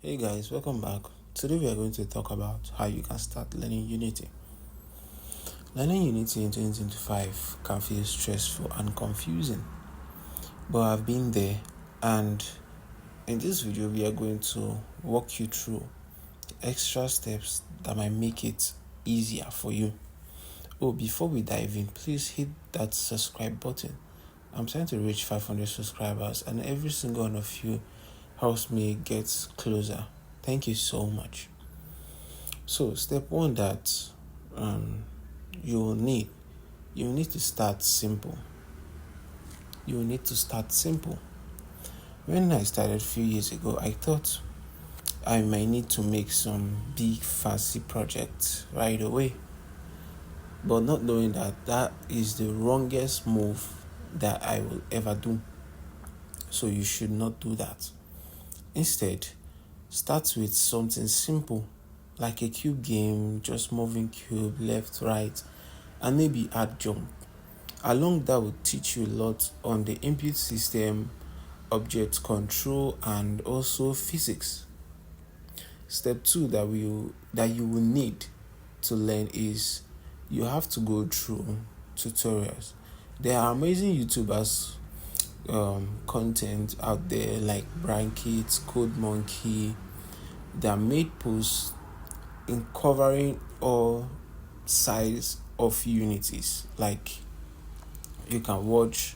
Hey guys, welcome back. Today we are going to talk about how you can start learning Unity. Learning Unity in 2025 can feel stressful and confusing, but I've been there, and in this video we are going to walk you through the extra steps that might make it easier for you. Before we dive in, please hit that subscribe button. I'm trying to reach 500 subscribers, and every single one of you helps me get closer. Thank you so much. So, step one that you will need to start simple. You will need to start simple. When I started a few years ago, I thought I might need to make some big fancy projects right away, but not knowing that is the wrongest move that I will ever do. So you should not do that. Instead, start with something simple like a cube game, just moving cube left, right, and maybe add jump. Along that will teach you a lot on the input system, object control, and also physics. Step two that you will need to learn is you have to go through tutorials. There are amazing YouTubers content out there like Brankit, Code Monkey that made posts in covering all sides of Unities. Like you can watch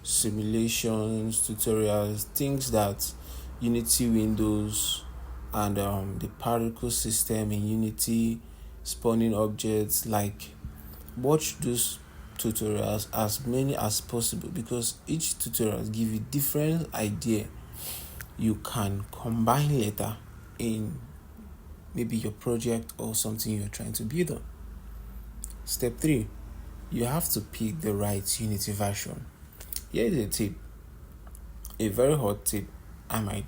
simulations, tutorials, things that Unity Windows and the particle system in Unity, spawning objects. Like watch those tutorials as many as possible, because each tutorial give you different idea you can combine later in maybe your project or something you're trying to build on. Step 3, you have to pick the right Unity version. Here is a tip, a very hot tip I might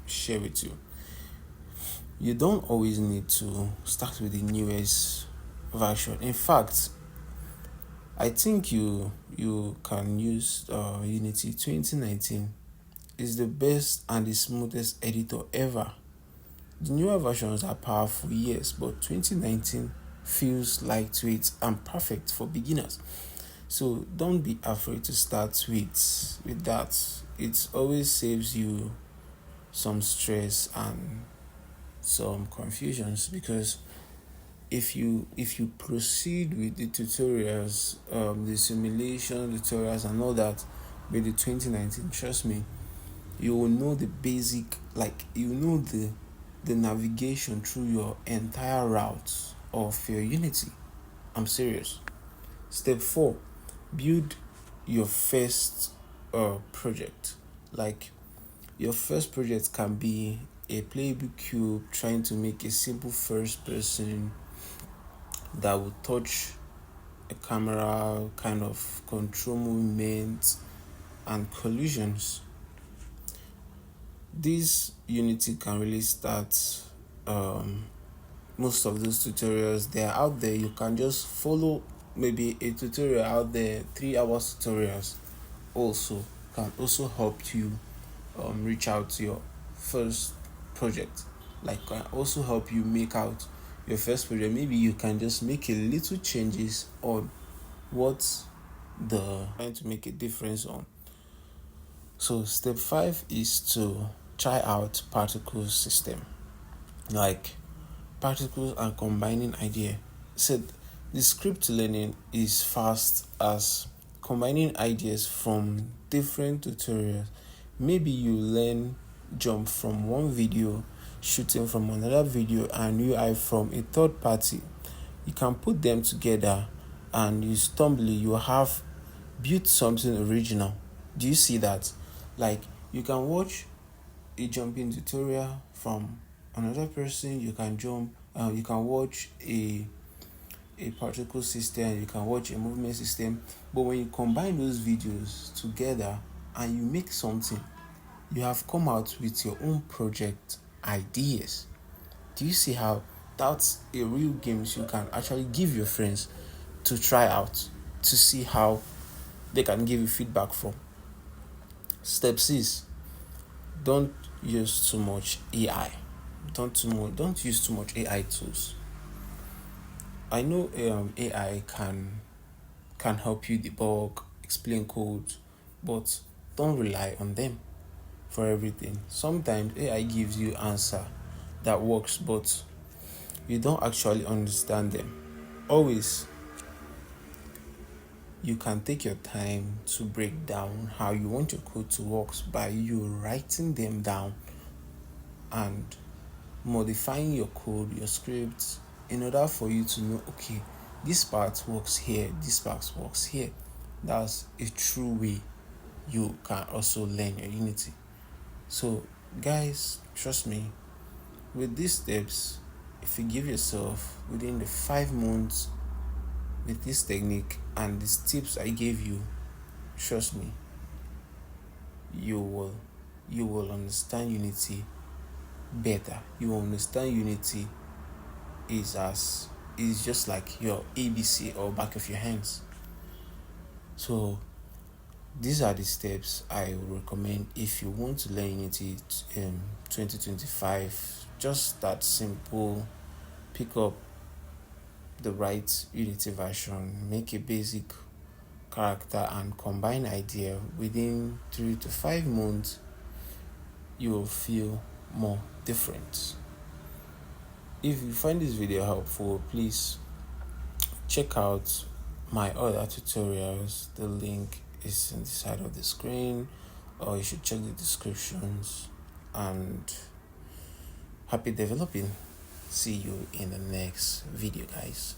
share with you. You don't always need to start with the newest version. In fact, I think you can use Unity 2019. Is the best and the smoothest editor ever. The newer versions are powerful, yes, but 2019 feels lightweight and perfect for beginners. So don't be afraid to start with that. It always saves you some stress and some confusions, because if you proceed with the tutorials, the simulation tutorials and all that with the 2019, trust me, you will know the basic, like you know the navigation through your entire route of your Unity. I'm serious. Step 4, build your first project. Like your first project can be a playable cube trying to make a simple first person that will touch a camera, kind of control movements and collisions. This Unity can really start most of those tutorials. They are out there. You can just follow maybe a tutorial out there, 3 hours tutorials also can also help you reach out to your first project. Like can also help you make out your first project. Maybe you can just make a little changes on what the trying to make a difference on. So step 5 is to try out particle system, like particles and combining idea. So the script learning is fast as combining ideas from different tutorials. Maybe you learn jump from one video, shooting from another video, and UI from a third party. You can put them together and you have built something original. Do you see that? Like you can watch a jumping tutorial from another person, you can watch a particle system, you can watch a movement system, but when you combine those videos together and you make something, you have come out with your own project ideas. Do you see how that's a real game you can actually give your friends to try out, to see how they can give you feedback from? Step 6, don't use too much AI. Don't use too much AI tools. I know AI can help you debug, explain code, but don't rely on them for everything. Sometimes AI gives you answer that works, but you don't actually understand them. Always, you can take your time to break down how you want your code to work by you writing them down and modifying your code, your scripts, in order for you to know, okay, this part works here, this part works here. That's a true way you can also learn your Unity. So, guys, trust me, with these steps, if you give yourself within the 5 months with this technique and these tips I gave you, trust me, you will understand Unity better. You will understand Unity is just like your ABC or back of your hands. So these are the steps I would recommend if you want to learn Unity in 2025. Just start simple, pick up the right Unity version, make a basic character and combine idea. Within 3 to 5 months, you will feel more different. If you find this video helpful, please check out my other tutorials. The link is in the side of the screen, or you should check the descriptions. And happy developing. See you in the next video, guys.